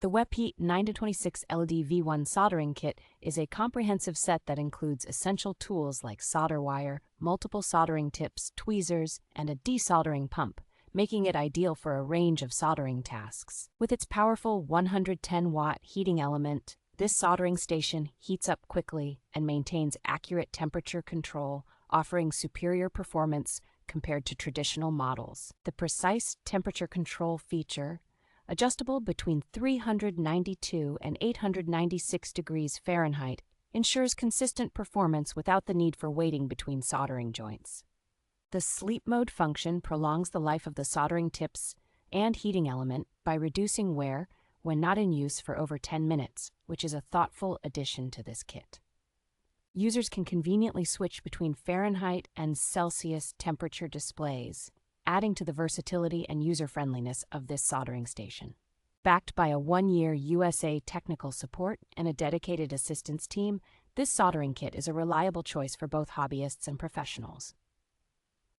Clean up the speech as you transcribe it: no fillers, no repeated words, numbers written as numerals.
The WEP 9-26 LED V1 Soldering Kit is a comprehensive set that includes essential tools like solder wire, multiple soldering tips, tweezers, and a desoldering pump, making it ideal for a range of soldering tasks. With its powerful 110-watt heating element, this soldering station heats up quickly and maintains accurate temperature control, offering superior performance compared to traditional models. The precise temperature control feature, adjustable between 392 and 896 degrees Fahrenheit, ensures consistent performance without the need for waiting between soldering joints. The sleep mode function prolongs the life of the soldering tips and heating element by reducing wear when not in use for over 10 minutes, which is a thoughtful addition to this kit. Users can conveniently switch between Fahrenheit and Celsius temperature displays, adding to the versatility and user-friendliness of this soldering station. Backed by a 1-year USA technical support and a dedicated assistance team, this soldering kit is a reliable choice for both hobbyists and professionals.